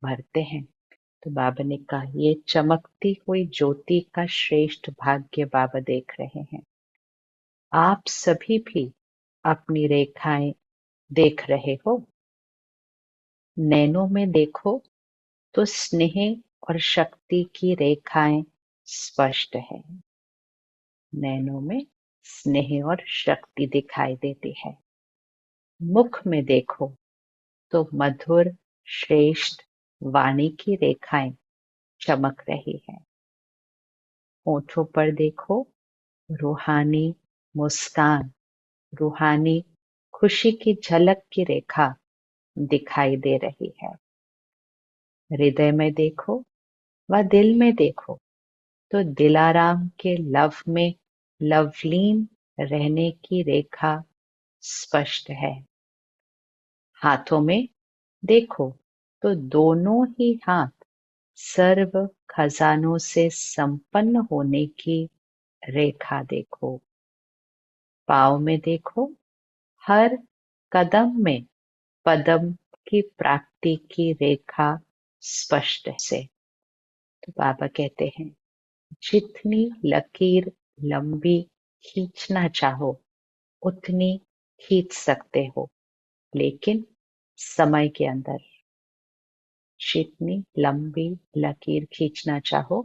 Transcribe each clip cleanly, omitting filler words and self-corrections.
भरते हैं। तो बाबा ने कहा ये चमकती हुई ज्योति का श्रेष्ठ भाग्य बाबा देख रहे हैं। आप सभी भी अपनी रेखाएं देख रहे हो। नैनों में देखो तो स्नेह और शक्ति की रेखाएं स्पष्ट है। नैनों में स्नेह और शक्ति दिखाई देती है। मुख में देखो तो मधुर श्रेष्ठ वाणी की रेखाएं चमक रही है। होठों पर देखो रूहानी मुस्कान, रूहानी खुशी की झलक की रेखा दिखाई दे रही है। हृदय में देखो व दिल में देखो तो दिलाराम के लव में लवलीन रहने की रेखा स्पष्ट है। हाथों में देखो तो दोनों ही हाथ सर्व खजानों से संपन्न होने की रेखा देखो। पाँव में देखो हर कदम में पदम की प्राप्ति की रेखा स्पष्ट से। तो बाबा कहते हैं जितनी लकीर लंबी खींचना चाहो उतनी खींच सकते हो, लेकिन समय के अंदर। जितनी लंबी लकीर खींचना चाहो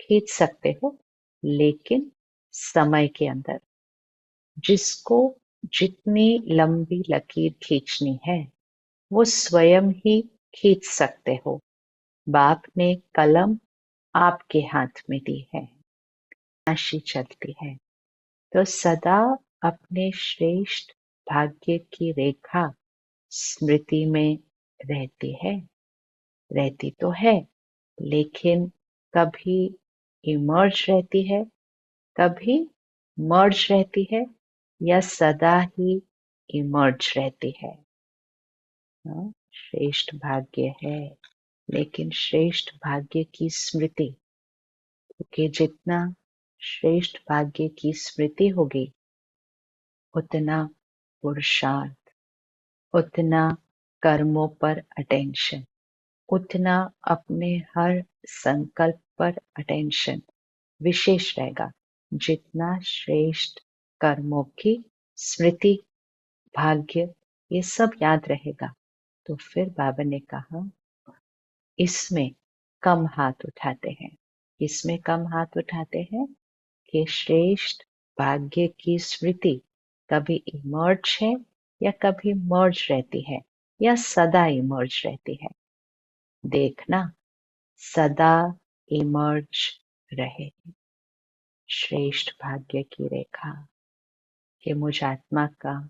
खींच सकते हो, लेकिन समय के अंदर। जिसको जितनी लंबी लकीर खींचनी है वो स्वयं ही खींच सकते हो। बाप ने कलम आपके हाथ में दी है, राशि चलती है। तो सदा अपने श्रेष्ठ भाग्य की रेखा स्मृति में रहती है, रहती तो है, लेकिन कभी इमर्ज रहती है, कभी मर्ज रहती है, या सदा ही इमर्ज रहती है। श्रेष्ठ भाग्य है, लेकिन श्रेष्ठ भाग्य की स्मृति, क्योंकि जितना श्रेष्ठ भाग्य की स्मृति होगी उतना पुरुषार्थ, उतना कर्मों पर अटेंशन, उतना अपने हर संकल्प पर अटेंशन विशेष रहेगा। जितना श्रेष्ठ कर्मों की स्मृति, भाग्य, ये सब याद रहेगा, तो फिर बाबा ने कहा इसमें कम हाथ उठाते हैं। इसमें कम हाथ उठाते हैं कि श्रेष्ठ भाग्य की स्मृति कभी इमर्ज है या कभी मर्ज रहती है या सदा इमर्ज रहती है। देखना सदा इमर्ज रहे श्रेष्ठ भाग्य की रेखा कि मुझ आत्मा का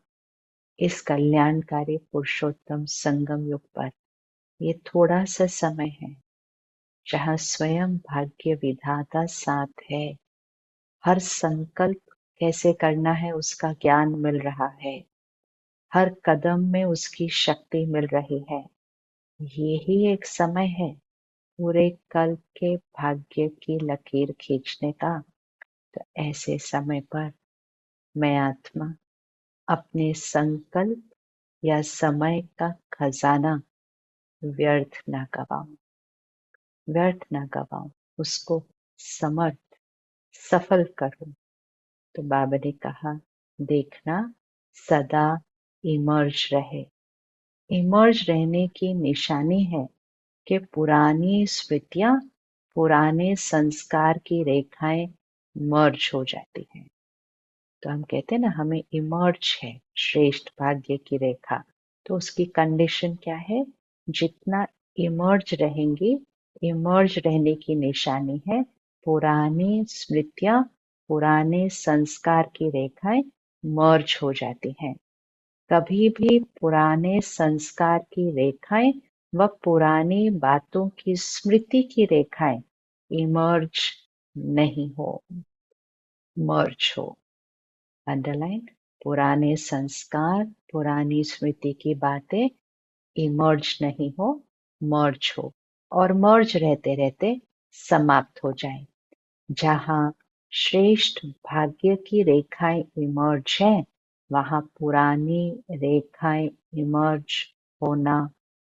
इस कल्याणकारी पुरुषोत्तम संगम युग पर ये थोड़ा सा समय है जहाँ स्वयं भाग्य विधाता साथ है। हर संकल्प कैसे करना है उसका ज्ञान मिल रहा है, हर कदम में उसकी शक्ति मिल रही है। यही एक समय है पूरे कल के भाग्य की लकीर खींचने का। तो ऐसे समय पर मैं आत्मा अपने संकल्प या समय का खजाना व्यर्थ ना गवाऊं, व्यर्थ ना गवाऊं, उसको समर्थ सफल करूं। तो बाबा ने कहा देखना सदा इमर्ज रहे। इमर्ज रहने की निशानी है कि पुरानी स्मृतियां, पुराने संस्कार की रेखाएं मर्ज हो जाती हैं। तो हम कहते हैं ना हमें इमर्ज है श्रेष्ठ भाग्य की रेखा। तो उसकी कंडीशन क्या है? जितना इमर्ज रहेंगी, इमर्ज रहने की निशानी है पुरानी स्मृतियां, पुराने संस्कार की रेखाएं मर्ज हो जाती हैं। कभी भी पुराने संस्कार की रेखाएं व पुरानी बातों की स्मृति की रेखाएं इमर्ज नहीं हो, मर्ज हो। अंडरलाइन, पुराने संस्कार, पुरानी स्मृति की बातें इमर्ज नहीं हो, मर्ज हो, और मर्ज रहते रहते समाप्त हो जाए। जहाँ श्रेष्ठ भाग्य की रेखाएं इमर्ज है, वहां पुरानी रेखाएं इमर्ज होना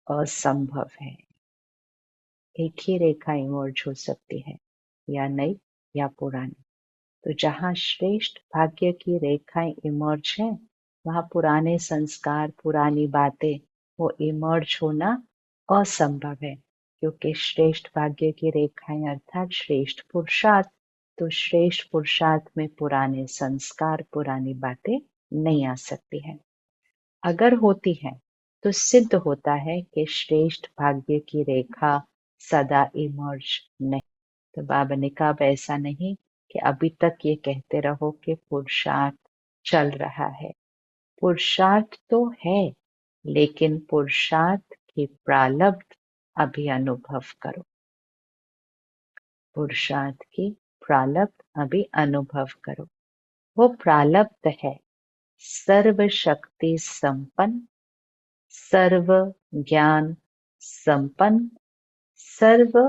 असंभव है। एक ही रेखा इमर्ज हो सकती है, या नई या पुरानी। तो जहाँ श्रेष्ठ भाग्य की रेखाएं इमर्ज है, वहाँ पुराने संस्कार, पुरानी बातें वो इमर्ज होना असंभव है, क्योंकि श्रेष्ठ भाग्य की रेखाएं अर्थात श्रेष्ठ पुरुषार्थ। तो श्रेष्ठ पुरुषार्थ में पुराने संस्कार, पुरानी बातें नहीं आ सकती है। अगर होती है तो सिद्ध होता है कि श्रेष्ठ भाग्य की रेखा सदा इमर्ज नहीं। तो बाबा ने कहा अब ऐसा नहीं कि अभी तक ये कहते रहो कि पुरुषार्थ चल रहा है। पुरुषार्थ तो है, लेकिन पुरुषार्थ की प्रारब्ध अभी अनुभव करो। पुरुषार्थ की प्रारब्ध अभी अनुभव करो। वो प्रारब्ध है सर्व शक्ति संपन्न, सर्व ज्ञान संपन्न, सर्व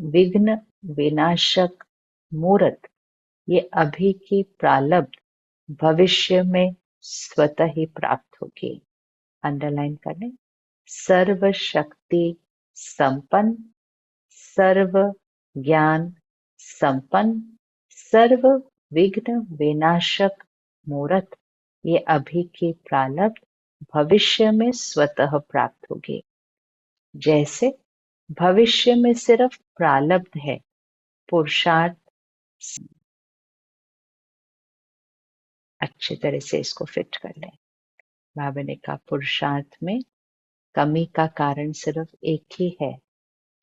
विघ्न विनाशक मूर्त। ये अभी की प्रारब्ध भविष्य में स्वतः ही प्राप्त होगी। अंडरलाइन कर लें, सर्व शक्ति संपन्न, सर्व ज्ञान संपन्न, सर्व विघ्न विनाशक मूर्त। ये अभी की प्रारब्ध भविष्य में स्वतः प्राप्त होगी। जैसे भविष्य में सिर्फ प्रारब्ध है, पुरुषार्थ। अच्छी तरह से इसको फिट कर लें। बाबा ने कहा पुरुषार्थ में कमी का कारण सिर्फ एक ही है।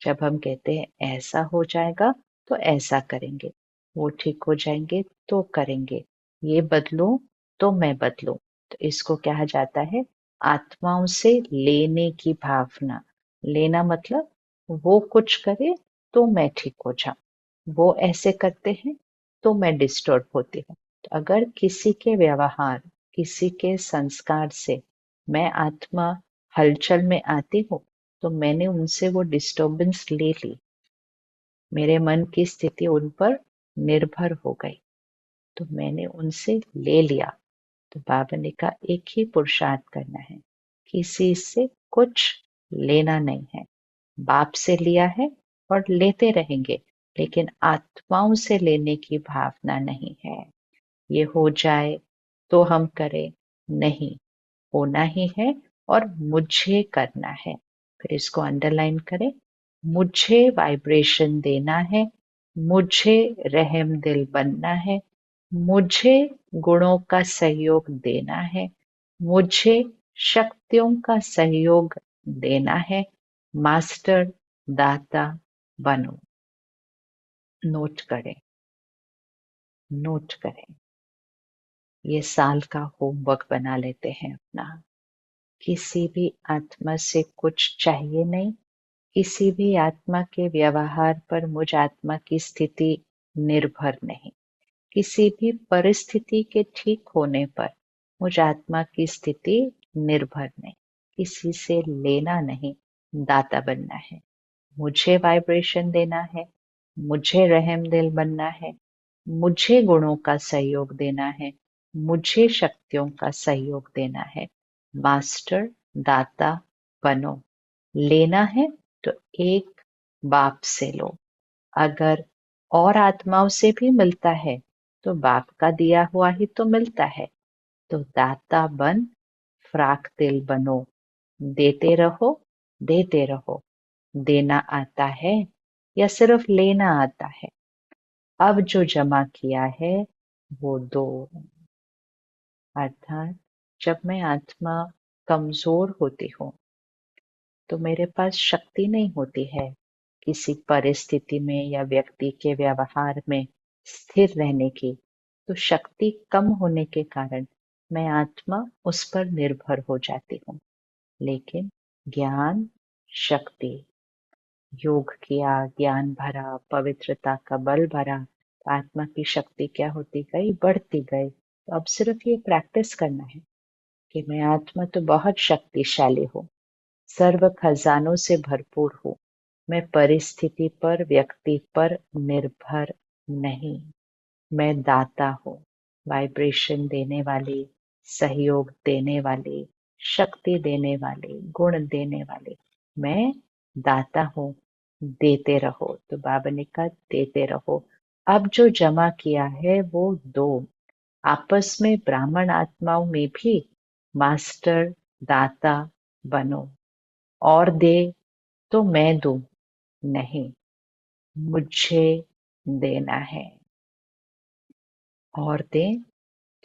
जब हम कहते हैं ऐसा हो जाएगा तो ऐसा करेंगे, वो ठीक हो जाएंगे तो करेंगे, ये बदलूं तो मैं बदलूं, तो इसको कहा जाता है आत्माओं से लेने की भावना। लेना मतलब वो कुछ करे तो मैं ठीक हो जाऊं, वो ऐसे करते हैं तो मैं डिस्टर्ब होती हूँ। तो अगर किसी के व्यवहार, किसी के संस्कार से मैं आत्मा हलचल में आती हूँ, तो मैंने उनसे वो डिस्टर्बेंस ले ली, मेरे मन की स्थिति उन पर निर्भर हो गई, तो मैंने उनसे ले लिया। तो बाबा ने कहा एक ही पुरुषार्थ करना है, किसी से कुछ लेना नहीं है। बाप से लिया है और लेते रहेंगे, लेकिन आत्माओं से लेने की भावना नहीं है। ये हो जाए तो हम करें, नहीं, होना ही है और मुझे करना है। फिर इसको अंडरलाइन करें, मुझे वाइब्रेशन देना है, मुझे रहम दिल बनना है, मुझे गुणों का सहयोग देना है, मुझे शक्तियों का सहयोग देना है। मास्टर दाता बनो। नोट करें, नोट करें, ये साल का होमवर्क बना लेते हैं अपना। किसी भी आत्मा से कुछ चाहिए नहीं, किसी भी आत्मा के व्यवहार पर मुझ आत्मा की स्थिति निर्भर नहीं, किसी भी परिस्थिति के ठीक होने पर मुझ आत्मा की स्थिति निर्भर नहीं, किसी से लेना नहीं, दाता बनना है। मुझे वाइब्रेशन देना है, मुझे रहम दिल बनना है, मुझे गुणों का सहयोग देना है, मुझे शक्तियों का सहयोग देना है। मास्टर दाता बनो। लेना है तो एक बाप से लो, अगर और आत्माओं से भी मिलता है तो बाप का दिया हुआ ही तो मिलता है। तो दाता बन, फ्राक दिल बनो, देते रहो, देते रहो। देना आता है या सिर्फ लेना आता है? अब जो जमा किया है वो दो। अर्थात जब मैं आत्मा कमजोर होती हूँ तो मेरे पास शक्ति नहीं होती है किसी परिस्थिति में या व्यक्ति के व्यवहार में स्थिर रहने की। तो शक्ति कम होने के कारण मैं आत्मा उस पर निर्भर हो जाती हूँ। लेकिन ज्ञान, शक्ति, योग किया, ज्ञान भरा, पवित्रता का बल भरा, तो आत्मा की शक्ति क्या होती गई? बढ़ती गई। तो अब सिर्फ ये प्रैक्टिस करना है कि मैं आत्मा तो बहुत शक्तिशाली हूँ, सर्व खजानों से भरपूर हूँ, मैं परिस्थिति पर, व्यक्ति पर निर्भर नहीं। मैं दाता हूँ, वाइब्रेशन देने वाली, सहयोग देने वाली, शक्ति देने वाली, गुण देने वाली। मैं दाता हूँ, देते रहो। तो बाबा ने कहा देते रहो। अब जो जमा किया है वो दो। आपस में ब्राह्मण आत्माओं में भी मास्टर दाता बनो। और दे तो मैं दूं, नहीं, मुझे देना है। और दे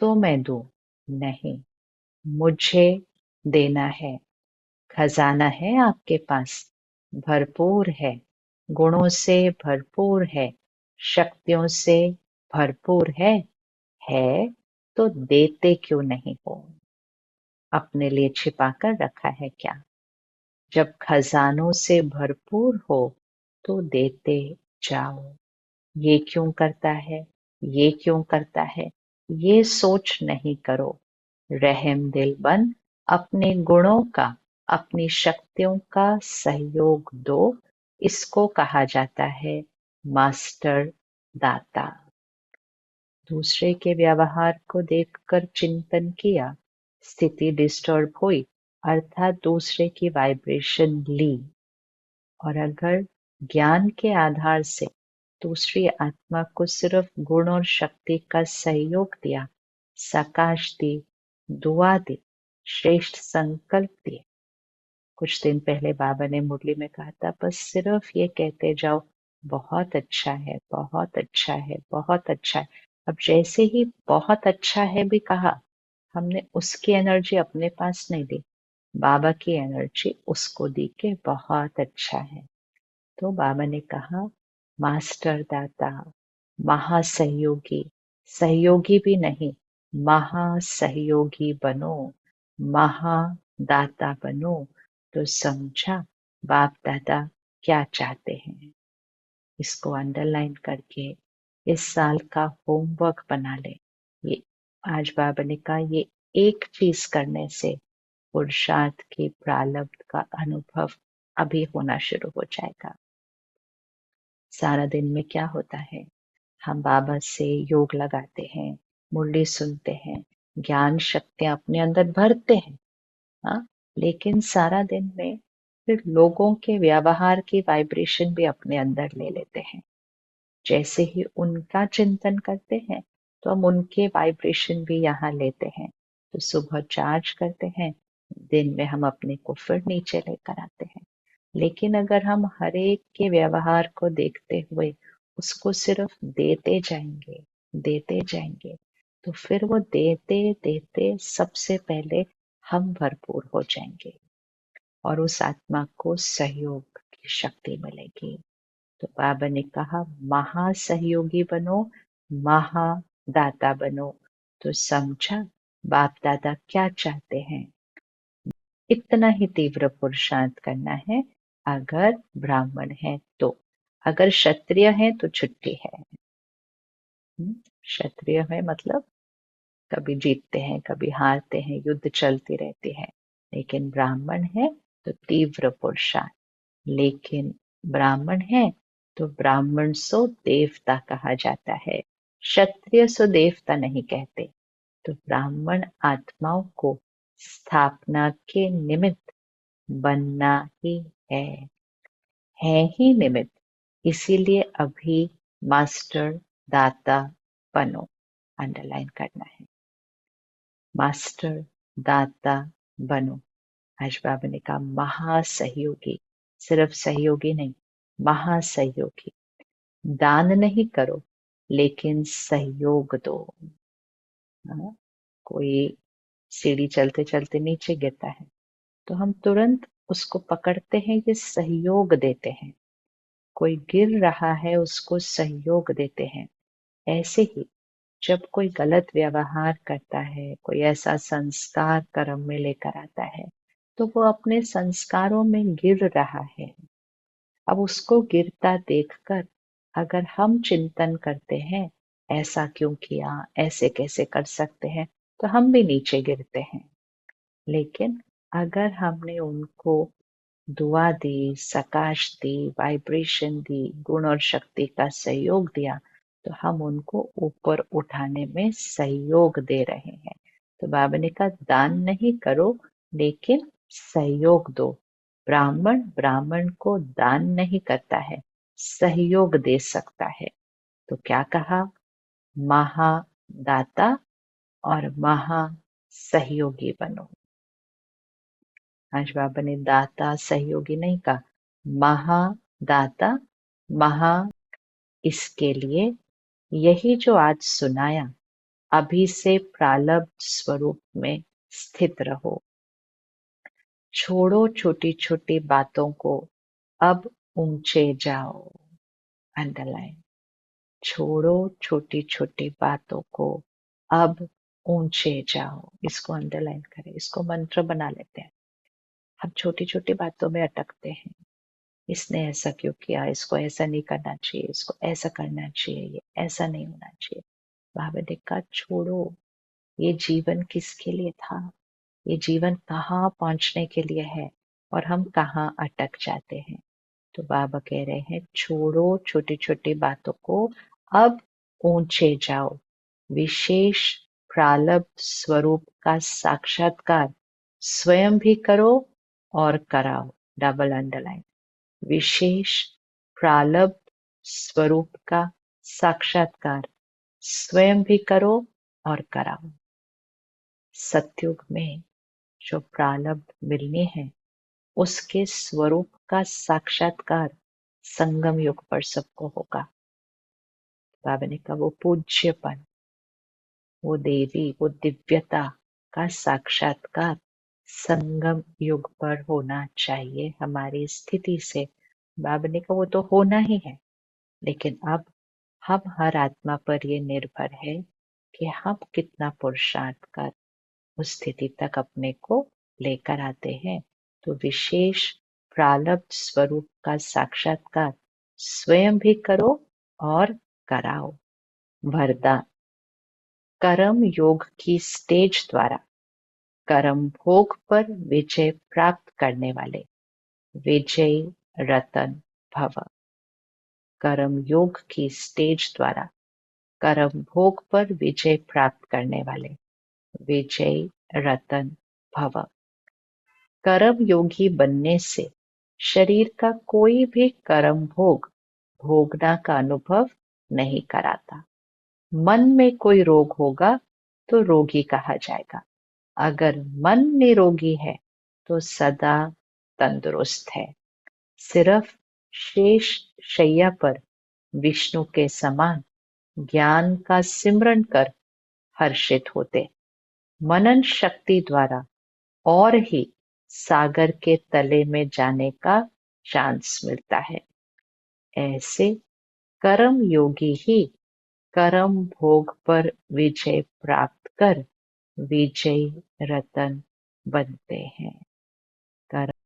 तो मैं दूं, नहीं, मुझे देना है। खजाना है आपके पास, भरपूर है, गुणों से भरपूर है, शक्तियों से भरपूर है तो देते क्यों नहीं हो? अपने लिए छिपा कर रखा है क्या? जब खजानों से भरपूर हो तो देते जाओ। ये क्यों करता है, ये क्यों करता है, ये सोच नहीं करो। रहम दिल बन अपने गुणों का, अपनी शक्तियों का सहयोग दो। इसको कहा जाता है मास्टर दाता। दूसरे के व्यवहार को देखकर चिंतन किया, स्थिति डिस्टर्ब हुई, अर्थात दूसरे की वाइब्रेशन ली, और अगर ज्ञान के आधार से दूसरी आत्मा को सिर्फ गुण और शक्ति का सहयोग दिया, सकाश दी, दुआ दी, श्रेष्ठ संकल्प दिए। कुछ दिन पहले बाबा ने मुरली में कहा था, बस सिर्फ ये कहते जाओ बहुत अच्छा है, बहुत अच्छा है, बहुत अच्छा है। अब जैसे ही बहुत अच्छा है भी कहा, हमने उसकी एनर्जी अपने पास नहीं दी, बाबा की एनर्जी उसको दी के बहुत अच्छा है। तो बाबा ने कहा मास्टर दाता, महासहयोगी, सहयोगी भी नहीं, महासहयोगी बनो, महादाता बनो। तो समझा बाप दादा क्या चाहते हैं। इसको अंडरलाइन करके इस साल का होमवर्क बना ले। ये आज बाबा ने कहा ये एक चीज करने से पुरुषार्थ की प्रारब्ध का अनुभव अभी होना शुरू हो जाएगा। सारा दिन में क्या होता है, हम बाबा से योग लगाते हैं, मुरली सुनते हैं, ज्ञान शक्तियां अपने अंदर भरते हैं, हाँ, लेकिन सारा दिन में फिर लोगों के व्यवहार की वाइब्रेशन भी अपने अंदर ले लेते हैं। जैसे ही उनका चिंतन करते हैं तो हम उनके वाइब्रेशन भी यहाँ लेते हैं। तो सुबह चार्ज करते हैं, दिन में हम अपने को फिर नीचे लेकर आते हैं। लेकिन अगर हम हर एक के व्यवहार को देखते हुए उसको सिर्फ देते जाएंगे, तो फिर वो देते देते सबसे पहले हम भरपूर हो जाएंगे और उस आत्मा को सहयोग की शक्ति मिलेगी। तो बाबा ने कहा महासहयोगी बनो, महादाता बनो। तो समझा बाप दादा क्या चाहते हैं। इतना ही तीव्र पुरुषार्थ करना है। अगर ब्राह्मण है तो, अगर क्षत्रिय है तो छुट्टी है। क्षत्रिय है मतलब कभी जीतते हैं कभी हारते हैं, युद्ध चलती रहती है। लेकिन ब्राह्मण है तो तीव्र पुरुषार्थ। लेकिन ब्राह्मण है तो ब्राह्मण सो देवता कहा जाता है, क्षत्रिय सो देवता नहीं कहते। तो ब्राह्मण आत्माओं को स्थापना के निमित्त बनना ही है, है ही निमित्त। इसीलिए अभी मास्टर दाता बनो, अंडरलाइन करना है, मास्टर दाता बनो। आज बाबा ने कहा महासहयोगी, सिर्फ सहयोगी नहीं, महासहयोगी। दान नहीं करो लेकिन सहयोग दो। हाँ? कोई सीढ़ी चलते चलते नीचे गिरता है तो हम तुरंत उसको पकड़ते हैं, ये सहयोग देते हैं। कोई गिर रहा है उसको सहयोग देते हैं। ऐसे ही जब कोई गलत व्यवहार करता है, कोई ऐसा संस्कार कर्म में लेकर आता है, तो वो अपने संस्कारों में गिर रहा है। अब उसको गिरता देखकर अगर हम चिंतन करते हैं ऐसा क्यों किया, ऐसे कैसे कर सकते हैं, तो हम भी नीचे गिरते हैं। लेकिन अगर हमने उनको दुआ दी, सकाश दी, वाइब्रेशन दी, गुण और शक्ति का सहयोग दिया, तो हम उनको ऊपर उठाने में सहयोग दे रहे हैं। तो बाबा ने कहा दान नहीं करो लेकिन सहयोग दो। ब्राह्मण ब्राह्मण को दान नहीं करता है, सहयोग दे सकता है। तो क्या कहा? महादाता और महा सहयोगी बनो। आज बाबा ने दाता सहयोगी नहीं कहा, महादाता महा। इसके लिए यही जो आज सुनाया, अभी से प्रारब्ध स्वरूप में स्थित रहो। छोड़ो छोटी छोटी बातों को, अब ऊंचे जाओ। अंडरलाइन। छोड़ो छोटी छोटी बातों को, अब ऊंचे जाओ। इसको अंडरलाइन करें, इसको मंत्र बना लेते हैं। हम छोटी छोटी बातों में अटकते हैं। इसने ऐसा क्यों किया, इसको ऐसा नहीं करना चाहिए, इसको ऐसा करना चाहिए, ये ऐसा नहीं होना चाहिए। बाबा ने कहा छोड़ो, ये जीवन किसके लिए था, ये जीवन कहाँ पहुंचने के लिए है, और हम कहाँ अटक जाते हैं। तो बाबा कह रहे हैं छोड़ो छोटी छोटी बातों को, अब ऊंचे जाओ। विशेष प्रारब्ध स्वरूप का साक्षात्कार स्वयं भी करो और कराओ। Double underline. विशेष प्रारब्ध स्वरूप का साक्षात्कार स्वयं भी करो और कराओ। सतयुग में जो प्रारब्ध मिलने हैं, उसके स्वरूप का साक्षात्कार संगम युग पर सबको होगा। बाबा ने कहा वो पूज्यपन, वो देवी, वो दिव्यता का साक्षात्कार संगम युग पर होना चाहिए हमारी स्थिति से। बाबा ने कहा वो तो होना ही है, लेकिन अब हम हर आत्मा पर ये निर्भर है कि हम कितना पुरुषार्थ कर उस स्थिति तक अपने को लेकर आते हैं। तो विशेष प्रारब्ध स्वरूप का साक्षात्कार स्वयं भी करो और कराओ। वरदान। कर्म योग की स्टेज द्वारा कर्म भोग पर विजय प्राप्त करने वाले विजयी रतन भव। कर्म योग की स्टेज द्वारा कर्म भोग पर विजय प्राप्त करने वाले विजयी रतन भव। कर्म योगी बनने से शरीर का कोई भी कर्म भोग भोगना का अनुभव नहीं कराता। मन में कोई रोग होगा तो रोगी कहा जाएगा। अगर मन निरोगी है तो सदा तंदुरुस्त है। सिर्फ शेष शैया पर विष्णु के समान ज्ञान का सिमरन कर हर्षित होते। मनन शक्ति द्वारा और ही सागर के तले में जाने का चांस मिलता है। ऐसे कर्म योगी ही कर्म भोग पर विजय प्राप्त कर विजयी रतन बनते हैं। कर्म